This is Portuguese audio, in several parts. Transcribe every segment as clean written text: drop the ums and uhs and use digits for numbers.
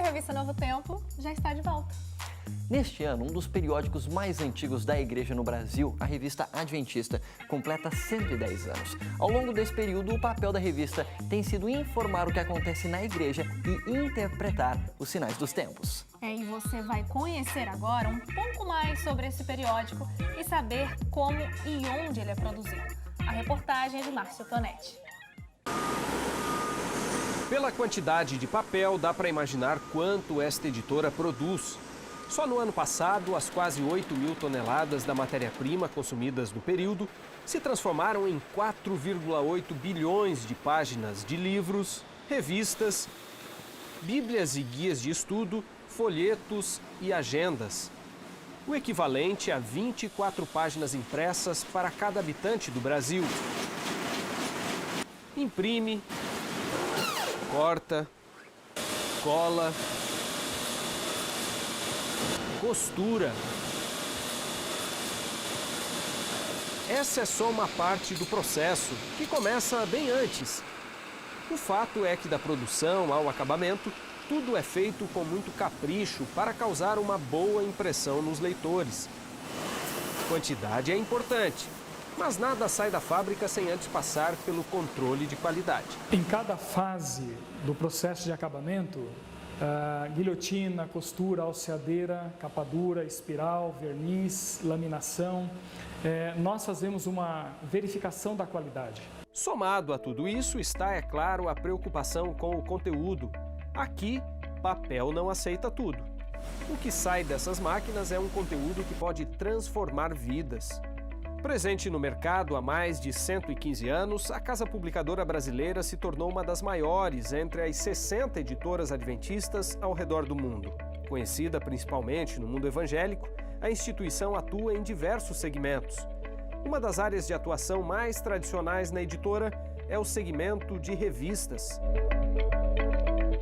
a revista Novo Tempo já está de volta. Neste ano, um dos periódicos mais antigos da Igreja no Brasil, a revista Adventista, completa 110 anos. Ao longo desse período, o papel da revista tem sido informar o que acontece na Igreja e interpretar os sinais dos tempos. E você vai conhecer agora um pouco mais sobre esse periódico e saber como e onde ele é produzido. A reportagem é de Márcio Tonetti. Pela quantidade de papel, dá para imaginar quanto esta editora produz. Só no ano passado, as quase 8.000 toneladas da matéria-prima consumidas no período se transformaram em 4,8 bilhões de páginas de livros, revistas, bíblias e guias de estudo, folhetos e agendas. O equivalente a 24 páginas impressas para cada habitante do Brasil. Imprime, corta, cola, costura. Essa é só uma parte do processo, que começa bem antes. O fato é que da produção ao acabamento, tudo é feito com muito capricho para causar uma boa impressão nos leitores. Quantidade é importante, mas nada sai da fábrica sem antes passar pelo controle de qualidade. Em cada fase do processo de acabamento, guilhotina, costura, alceadeira, capadura, espiral, verniz, laminação, nós fazemos uma verificação da qualidade. Somado a tudo isso está, é claro, a preocupação com o conteúdo. Aqui, papel não aceita tudo. O que sai dessas máquinas é um conteúdo que pode transformar vidas. Presente no mercado há mais de 115 anos, a Casa Publicadora Brasileira se tornou uma das maiores entre as 60 editoras adventistas ao redor do mundo. Conhecida principalmente no mundo evangélico, a instituição atua em diversos segmentos. Uma das áreas de atuação mais tradicionais na editora é o segmento de revistas.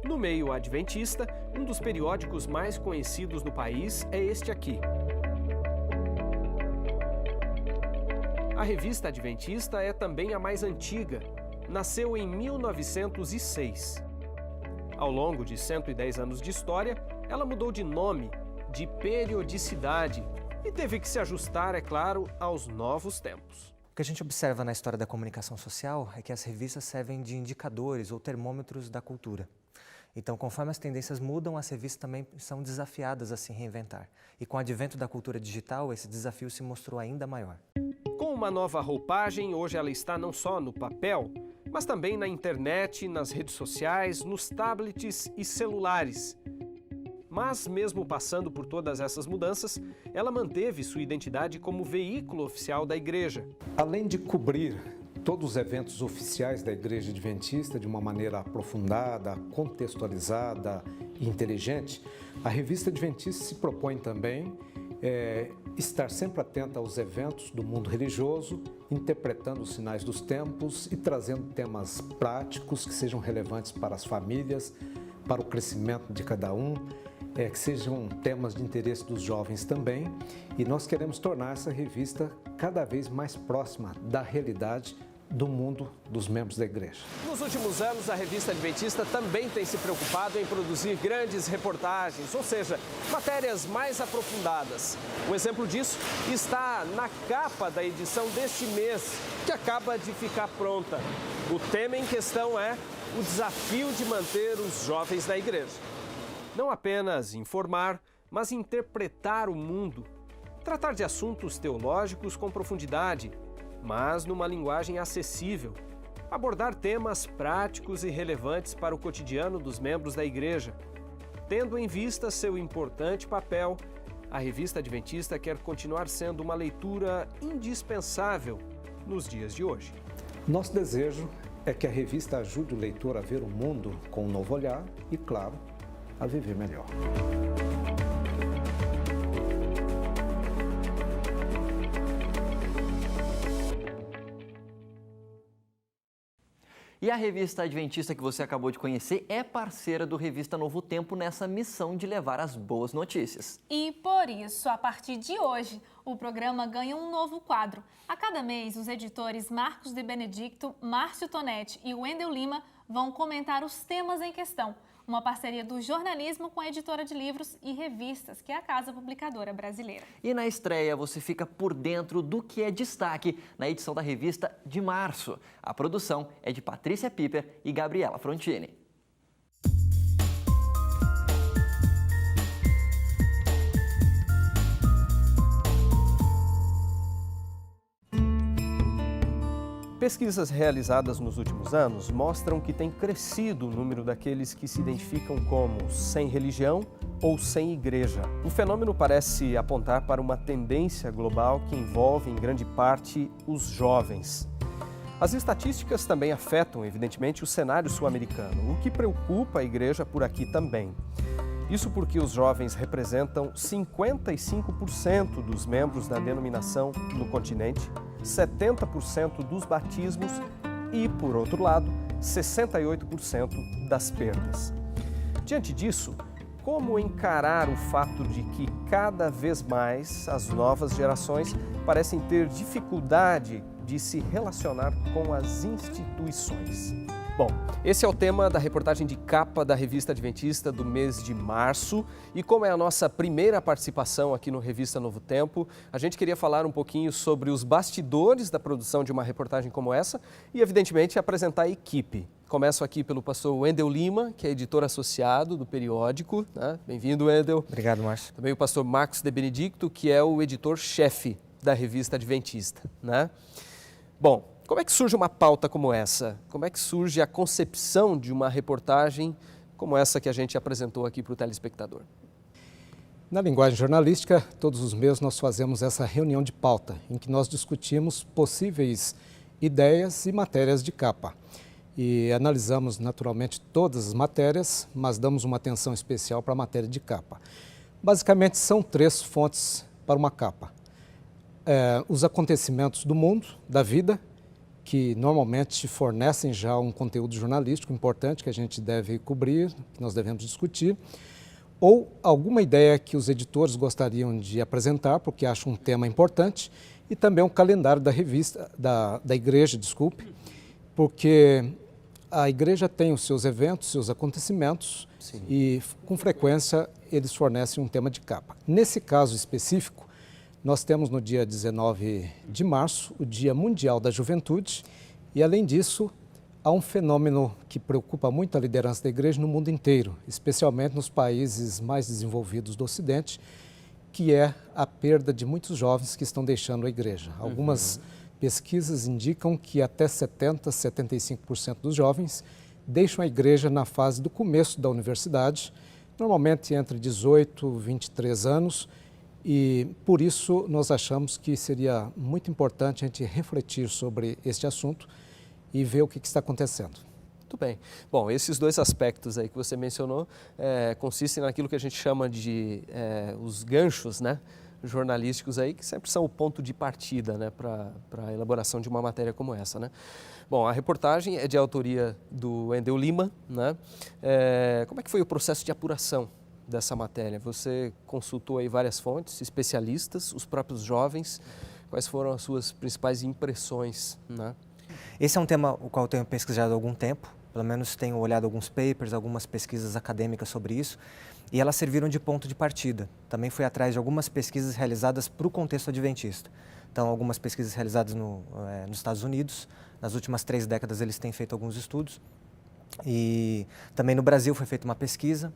No meio adventista, um dos periódicos mais conhecidos no país é este aqui. A revista Adventista é também a mais antiga. Nasceu em 1906. Ao longo de 110 anos de história, ela mudou de nome, de periodicidade, e teve que se ajustar, é claro, aos novos tempos. O que a gente observa na história da comunicação social é que as revistas servem de indicadores ou termômetros da cultura. Então, conforme as tendências mudam, as revistas também são desafiadas a se reinventar. E com o advento da cultura digital, esse desafio se mostrou ainda maior. Com uma nova roupagem, hoje ela está não só no papel, mas também na internet, nas redes sociais, nos tablets e celulares. Mas, mesmo passando por todas essas mudanças, ela manteve sua identidade como veículo oficial da Igreja. Além de cobrir todos os eventos oficiais da Igreja Adventista de uma maneira aprofundada, contextualizada e inteligente, a revista Adventista se propõe também estar sempre atenta aos eventos do mundo religioso, interpretando os sinais dos tempos e trazendo temas práticos que sejam relevantes para as famílias, para o crescimento de cada um, que sejam temas de interesse dos jovens também. E nós queremos tornar essa revista cada vez mais próxima da realidade do mundo dos membros da Igreja. Nos últimos anos, a revista Adventista também tem se preocupado em produzir grandes reportagens, ou seja, matérias mais aprofundadas. Um exemplo disso está na capa da edição deste mês, que acaba de ficar pronta. O tema em questão é o desafio de manter os jovens na Igreja. Não apenas informar, mas interpretar o mundo. Tratar de assuntos teológicos com profundidade, mas numa linguagem acessível. Abordar temas práticos e relevantes para o cotidiano dos membros da Igreja. Tendo em vista seu importante papel, a revista Adventista quer continuar sendo uma leitura indispensável nos dias de hoje. Nosso desejo é que a revista ajude o leitor a ver o mundo com um novo olhar e, claro, a viver melhor. E a revista Adventista que você acabou de conhecer é parceira do Revista Novo Tempo nessa missão de levar as boas notícias. E por isso, a partir de hoje, o programa ganha um novo quadro. A cada mês, os editores Marcos de Benedicto, Márcio Tonetti e Wendel Lima vão comentar os temas em questão. uma parceria do jornalismo com a editora de livros e revistas, que é a Casa Publicadora Brasileira. E na estreia você fica por dentro do que é destaque na edição da revista de março. A produção é de Patrícia Piper e Gabriela Frontini. Pesquisas realizadas nos últimos anos mostram que tem crescido o número daqueles que se identificam como sem religião ou sem igreja. O fenômeno parece apontar para uma tendência global que envolve, em grande parte, os jovens. As estatísticas também afetam, evidentemente, o cenário sul-americano, o que preocupa a igreja por aqui também. Isso porque os jovens representam 55% dos membros da denominação no continente, 70% dos batismos e, por outro lado, 68% das perdas. Diante disso, como encarar o fato de que cada vez mais as novas gerações parecem ter dificuldade de se relacionar com as instituições? Bom, esse é o tema da reportagem de capa da Revista Adventista do mês de março. E como é a nossa primeira participação aqui no Revista Novo Tempo, a gente queria falar um pouquinho sobre os bastidores da produção de uma reportagem como essa e, evidentemente, apresentar a equipe. Começo aqui pelo pastor Wendel Lima, que é editor associado do periódico. Né? Bem-vindo, Wendel. Obrigado, Márcio. Também o pastor Marcos de Benedicto, que é o editor-chefe da Revista Adventista. Né? Bom, como é que surge uma pauta como essa? Como é que surge a concepção de uma reportagem como essa que a gente apresentou aqui para o telespectador? Na linguagem jornalística, todos os meses nós fazemos essa reunião de pauta, em que nós discutimos possíveis ideias e matérias de capa. E analisamos naturalmente todas as matérias, mas damos uma atenção especial para a matéria de capa. Basicamente são 3 fontes para uma capa. Os acontecimentos do mundo, da vida, que normalmente fornecem já um conteúdo jornalístico importante que a gente deve cobrir, que nós devemos discutir, ou alguma ideia que os editores gostariam de apresentar, porque acham um tema importante, e também um calendário da revista, da igreja, desculpe, porque a igreja tem os seus eventos, seus acontecimentos. Sim. E com frequência eles fornecem um tema de capa. Nesse caso específico, nós temos no dia 19 de março o Dia Mundial da Juventude e, além disso, há um fenômeno que preocupa muito a liderança da igreja no mundo inteiro, especialmente nos países mais desenvolvidos do Ocidente, que é a perda de muitos jovens que estão deixando a igreja. Algumas pesquisas indicam que até 70%, 75% dos jovens deixam a igreja na fase do começo da universidade, normalmente entre 18 e 23 anos, e por isso nós achamos que seria muito importante a gente refletir sobre este assunto e ver o que está acontecendo. Muito bem. Bom, esses 2 aspectos aí que você mencionou consistem naquilo que a gente chama de os ganchos, né, jornalísticos aí, que sempre são o ponto de partida, né, para a elaboração de uma matéria como essa, né? Bom, a reportagem é de autoria do Wendel Lima, né? Como é que foi o processo de apuração dessa matéria? Você consultou aí várias fontes, especialistas, os próprios jovens. Quais foram as suas principais impressões, né? Esse é um tema o qual eu tenho pesquisado há algum tempo, pelo menos tenho olhado alguns papers, algumas pesquisas acadêmicas sobre isso, e elas serviram de ponto de partida. Também fui atrás de algumas pesquisas realizadas para o contexto adventista. Então, algumas pesquisas realizadas nos Estados Unidos, nas últimas 3 décadas eles têm feito alguns estudos, e também no Brasil foi feita uma pesquisa.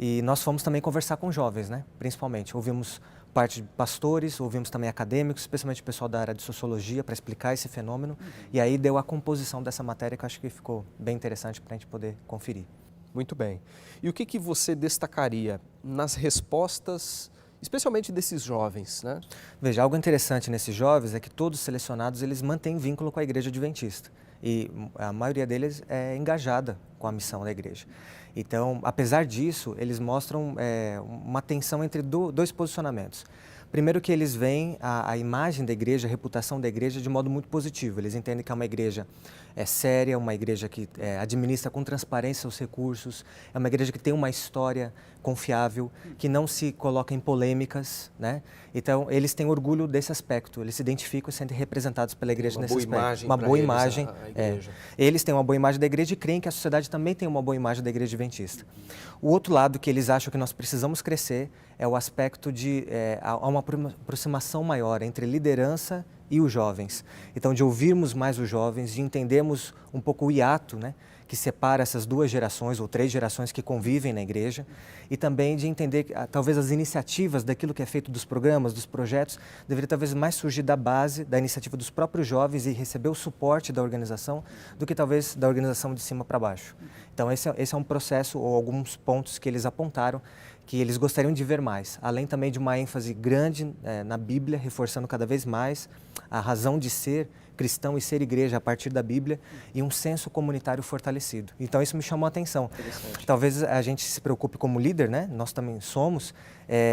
E nós fomos também conversar com jovens, né? Principalmente. Ouvimos parte de pastores, ouvimos também acadêmicos, especialmente o pessoal da área de sociologia, para explicar esse fenômeno. E aí deu a composição dessa matéria que eu acho que ficou bem interessante para a gente poder conferir. Muito bem. E o que você destacaria nas respostas, especialmente desses jovens, né? Veja, algo interessante nesses jovens é que todos selecionados, eles mantêm vínculo com a igreja adventista. E a maioria deles é engajada com a missão da igreja. Então, apesar disso, eles mostram uma tensão entre 2 posicionamentos. Primeiro que eles veem a imagem da igreja, a reputação da igreja de modo muito positivo. Eles entendem que é uma igreja séria, uma igreja que administra com transparência os recursos, é uma igreja que tem uma história confiável, que não se coloca em polêmicas, né? Então, eles têm orgulho desse aspecto, eles se identificam e sentem representados pela igreja nesse aspecto. Uma boa imagem. Eles têm uma boa imagem da igreja e creem que a sociedade também tem uma boa imagem da igreja adventista. O outro lado que eles acham que nós precisamos crescer é o aspecto de há uma aproximação maior entre liderança e os jovens. Então, de ouvirmos mais os jovens, de entendermos um pouco o hiato, né, que separa essas 2 gerações ou 3 gerações que convivem na igreja, e também de entender que talvez as iniciativas daquilo que é feito dos programas, dos projetos, deveria talvez mais surgir da base, da iniciativa dos próprios jovens e receber o suporte da organização do que talvez da organização de cima para baixo. Então, esse é um processo ou alguns pontos que eles apontaram que eles gostariam de ver mais, além também de uma ênfase grande na Bíblia, reforçando cada vez mais a razão de ser cristão e ser igreja a partir da Bíblia e um senso comunitário fortalecido. Então isso me chamou a atenção. Talvez a gente se preocupe como líder, né? Nós também somos,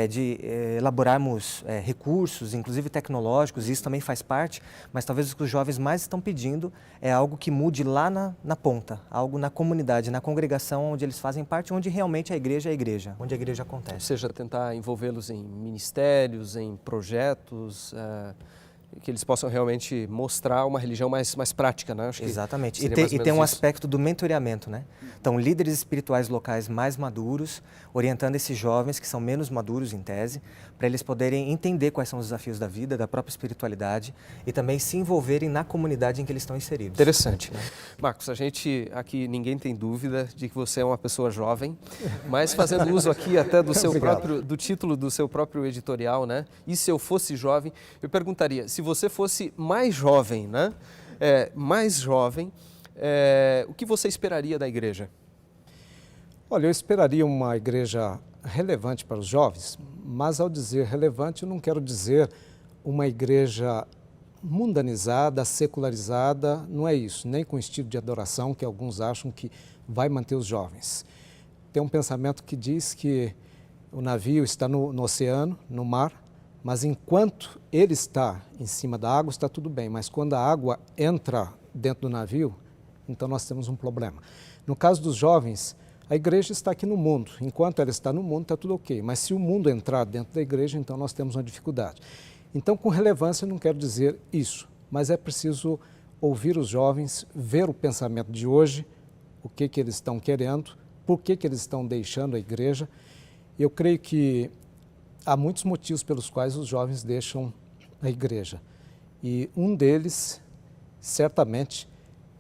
de elaborarmos recursos, inclusive tecnológicos, e isso também faz parte, mas talvez o que os jovens mais estão pedindo é algo que mude lá na ponta, algo na comunidade, na congregação onde eles fazem parte, onde realmente a igreja é a igreja, onde a igreja acontece. Ou seja, tentar envolvê-los em ministérios, em projetos, que eles possam realmente mostrar uma religião mais prática, né? Acho que exatamente. E tem um aspecto do mentoreamento, né? Então, líderes espirituais locais mais maduros, orientando esses jovens que são menos maduros em tese, para eles poderem entender quais são os desafios da vida, da própria espiritualidade e também se envolverem na comunidade em que eles estão inseridos. Interessante. Marcos, a gente aqui, ninguém tem dúvida de que você é uma pessoa jovem, mas fazendo uso aqui até do título do seu próprio editorial, né? E se eu fosse jovem, eu perguntaria, se você fosse mais jovem, né? O que você esperaria da igreja? Olha, eu esperaria uma igreja relevante para os jovens, mas ao dizer relevante eu não quero dizer uma igreja mundanizada, secularizada, não é isso, nem com estilo de adoração que alguns acham que vai manter os jovens. Tem um pensamento que diz que o navio está no oceano, no mar, mas enquanto ele está em cima da água está tudo bem, mas quando a água entra dentro do navio, então nós temos um problema. No caso dos jovens, a igreja está aqui no mundo. Enquanto ela está no mundo, está tudo ok. Mas se o mundo entrar dentro da igreja, então nós temos uma dificuldade. Então, com relevância, eu não quero dizer isso, mas é preciso ouvir os jovens, ver o pensamento de hoje, o que eles estão querendo, por que eles estão deixando a igreja. Eu creio que há muitos motivos pelos quais os jovens deixam a igreja. E um deles, certamente,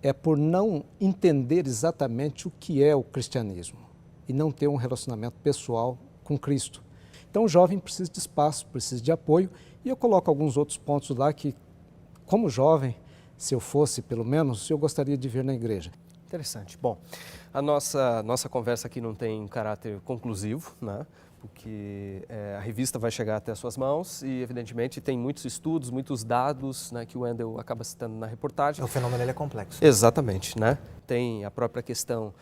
é por não entender exatamente o que é o cristianismo e não ter um relacionamento pessoal com Cristo. Então o jovem precisa de espaço, precisa de apoio e eu coloco alguns outros pontos lá que, como jovem, se eu fosse pelo menos, eu gostaria de ver na igreja. Interessante. Bom, a nossa conversa aqui não tem caráter conclusivo, né? Porque a revista vai chegar até as suas mãos e, evidentemente, tem muitos estudos, muitos dados, né, que o Wendel acaba citando na reportagem. O fenômeno ele é complexo. Exatamente, né? Tem a própria questão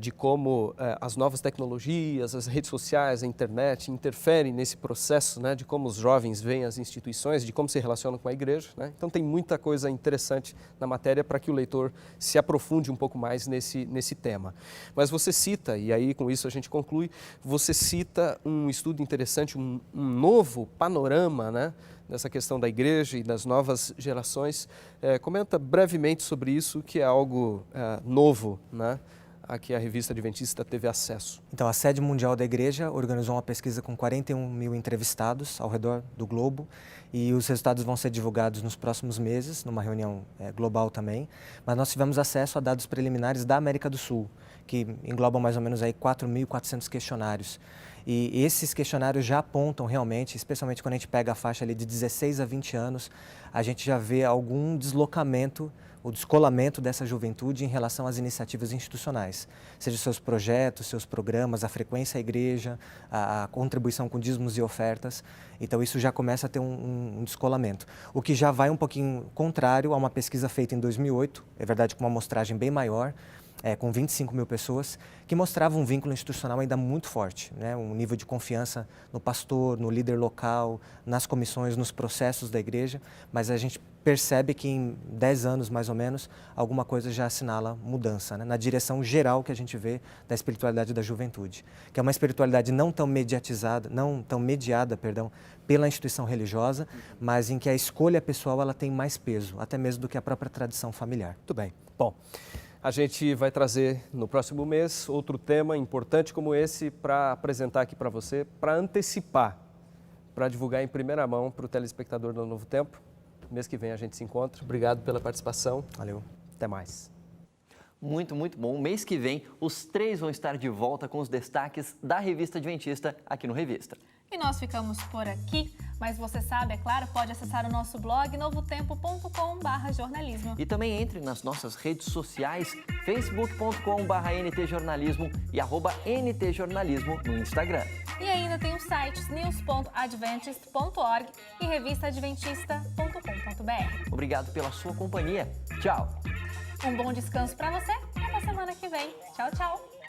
de como as novas tecnologias, as redes sociais, a internet interferem nesse processo, né, de como os jovens veem as instituições, de como se relacionam com a igreja, né? Então tem muita coisa interessante na matéria para que o leitor se aprofunde um pouco mais nesse tema. Mas você cita, e aí com isso a gente conclui, você cita um estudo interessante, um novo panorama, né, nessa questão da igreja e das novas gerações. Comenta brevemente sobre isso, que é algo novo, né, a que a revista Adventista teve acesso. Então, a Sede Mundial da Igreja organizou uma pesquisa com 41 mil entrevistados ao redor do globo e os resultados vão ser divulgados nos próximos meses, numa reunião global também. Mas nós tivemos acesso a dados preliminares da América do Sul, que englobam mais ou menos aí 4.400 questionários. E esses questionários já apontam realmente, especialmente quando a gente pega a faixa ali de 16 a 20 anos, a gente já vê algum deslocamento, o descolamento dessa juventude em relação às iniciativas institucionais, seja seus projetos, seus programas, a frequência à igreja, a contribuição com dízimos e ofertas. Então isso já começa a ter um descolamento, o que já vai um pouquinho contrário a uma pesquisa feita em 2008, é verdade com uma amostragem bem maior, com 25 mil pessoas, que mostrava um vínculo institucional ainda muito forte, né? Um nível de confiança no pastor, no líder local, nas comissões, nos processos da igreja, mas a gente percebe que em 10 anos, mais ou menos, alguma coisa já assinala mudança, né? Na direção geral que a gente vê da espiritualidade da juventude, que é uma espiritualidade não tão mediatizada, não tão mediada, pela instituição religiosa, mas em que a escolha pessoal ela tem mais peso, até mesmo do que a própria tradição familiar. Muito bem. Bom, a gente vai trazer no próximo mês outro tema importante como esse para apresentar aqui para você, para antecipar, para divulgar em primeira mão para o telespectador do Novo Tempo. Mês que vem a gente se encontra. Obrigado pela participação. Valeu. Até mais. Muito, muito bom. Mês que vem, os 3 vão estar de volta com os destaques da Revista Adventista aqui no Revista. E nós ficamos por aqui, mas você sabe, é claro, pode acessar o nosso blog novotempo.com/jornalismo. E também entre nas nossas redes sociais, facebook.com/ntjornalismo e @ntjornalismo no Instagram. E ainda tem os sites news.adventist.org e revistaadventista.com.br. Obrigado pela sua companhia. Tchau! Um bom descanso para você e até semana que vem. Tchau, tchau!